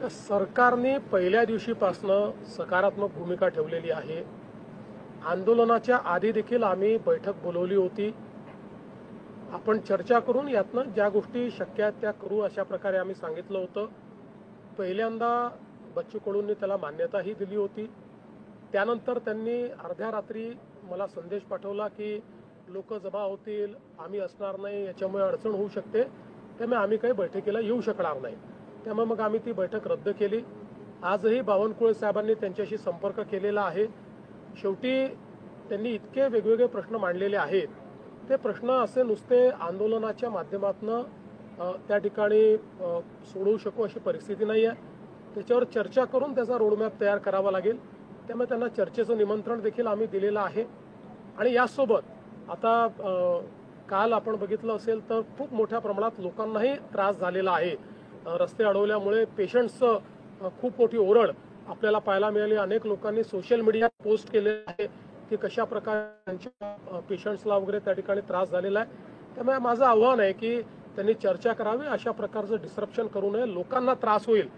सरकारने पहिल्या दिवशीपासून सकारात्मक भूमिका ठेवलेली आहे। आंदोलनाच्या आधी देखील आम्ही बैठक बोलवली होती। आपण चर्चा करून यातनं ज्या गोष्टी शक्य आहेत त्या करू अशा प्रकारे आम्ही सांगितलं होतं। पहिल्यांदा बच्चू कडूंनी त्याला मान्यताही दिली होती। त्यानंतर त्यांनी अर्ध्या रात्री मला संदेश पाठवला की लोक जमा होतील, आम्ही असणार नाही, याच्यामुळे अडचण होऊ शकते, त्यामुळे आम्ही काही बैठकीला येऊ शकणार नाही। त्यामुळे मग आम्ही ती बैठक रद्द केली। आजही बावनकुळे साहेबांनी त्यांच्याशी संपर्क केलेला आहे। शेवटी त्यांनी इतके वेगवेगळे प्रश्न मांडलेले आहेत, ते प्रश्न असे नुसते आंदोलनाच्या माध्यमातून त्या ठिकाणी सोडवू शकू अशी परिस्थिती नाही आहे। त्याच्यावर चर्चा करून त्याचा रोडमॅप तयार करावा लागेल। त्यामुळे त्यांना चर्चेचं निमंत्रण देखील आम्ही दिलेलं आहे। आणि यासोबत आता काल आपण बघितलं असेल तर खूप मोठ्या प्रमाणात लोकांनाही त्रास झालेला आहे। रस्ते अडवल्यामुळे पेशंट्सचं खूप मोठी ओरड आपल्याला पाहायला मिळाली। अनेक लोकांनी सोशल मीडिया पोस्ट केले आहे की कशा प्रकारे त्यांच्या पेशंट्सला वगैरे त्या ठिकाणी त्रास झालेला आहे। त्यामुळे माझं आव्हान आहे की त्यांनी चर्चा करावी, अशा प्रकारचं डिस्ट्रप्शन करू नये, लोकांना त्रास होईल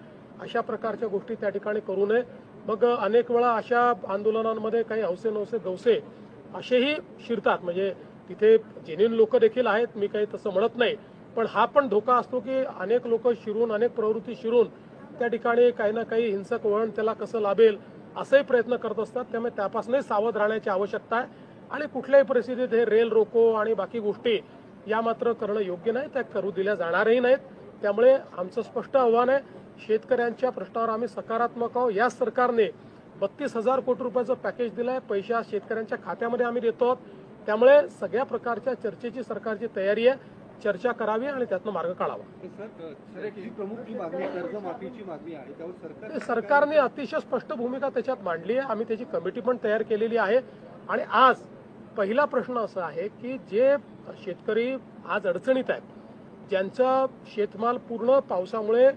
अशा प्रकारच्या गोष्टी त्या ठिकाणी करू नये। मग अनेक वेळा अशा आंदोलनांमध्ये काही हौसे नवसे गवसे असेही शिरतात, म्हणजे तिथे जेन्युइन लोक देखील आहेत, मी काही तसं म्हणत नाही, पण हा पण धोका असतो की अनेक लोक शिरून, अनेक प्रवृत्ती शिरून त्या ठिकाणी काही ना काही हिंसक वळण त्याला कसं लाभेल असेही प्रयत्न करत असतात। त्यामुळे त्यापासूनही सावध राहण्याची आवश्यकता आहे। आणि कुठल्याही परिस्थितीत हे रेल रोको आणि बाकी गोष्टी या मात्र करणं योग्य नाही, त्या करू दिल्या जाणारही नाहीत। त्यामुळे आमचं स्पष्ट आव्हान आहे, शेतकऱ्यांच्या प्रश्नावर आम्ही सकारात्मक आहोत। या सरकारने 32,000 कोटी रुपयाचं पॅकेज दिलंय, पैसा शेतकऱ्यांच्या खात्यामध्ये आम्ही देतो। त्यामुळे सगळ्या प्रकारच्या चर्चेची सरकारची तयारी आहे। चर्चा करावी आणि त्यातनं मार्ग काढावा। सरकारने अतिशय स्पष्ट भूमिका त्याच्यात मांडली आहे। आम्ही त्याची कमिटी पण तयार केलेली आहे। आणि आज पहिला प्रश्न असा आहे की जे शेतकरी आज अडचणीत आहेत, ज्यांचा शेतमाल पूर्ण पावसामुळे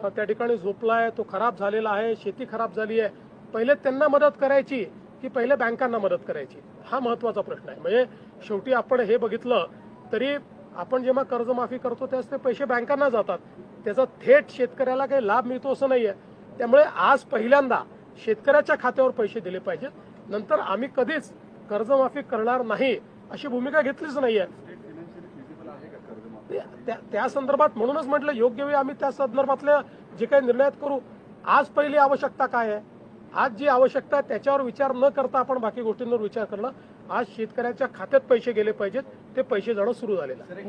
त्या ठिकाणी झोपलाय, तो खराब झालेला आहे, शेती खराब झाली आहे, पहिले त्यांना मदत करायची की पहिले बँकांना मदत करायची, हा महत्त्वाचा प्रश्न आहे। म्हणजे शेवटी आपण हे बघितलं तरी आपण जेव्हा कर्जमाफी करतो त्यास ते पैसे बँकांना जातात, त्याचा थेट शेतकऱ्याला काही लाभ मिळतो असं नाहीये। त्यामुळे आज पहिल्यांदा शेतकऱ्याच्या खात्यावर पैसे दिले पाहिजेत, नंतर आम्ही कधीच कर्जमाफी करणार नाही अशी भूमिका घेतलीच नाहीये। त्या संदर्भात म्हणूनच म्हटलं योग्य वेळी आम्ही त्या संदर्भातले जे काही निर्णय करू। आज पहिली आवश्यकता काय आहे, आज जी आवश्यकता आहे त्याच्यावर विचार न करता आपण बाकी गोष्टींवर विचार करणं। आज शेतकऱ्याच्या खात्यात पैसे गेले पाहिजेत, ते पैसे जाणं सुरू झालेलं आहे।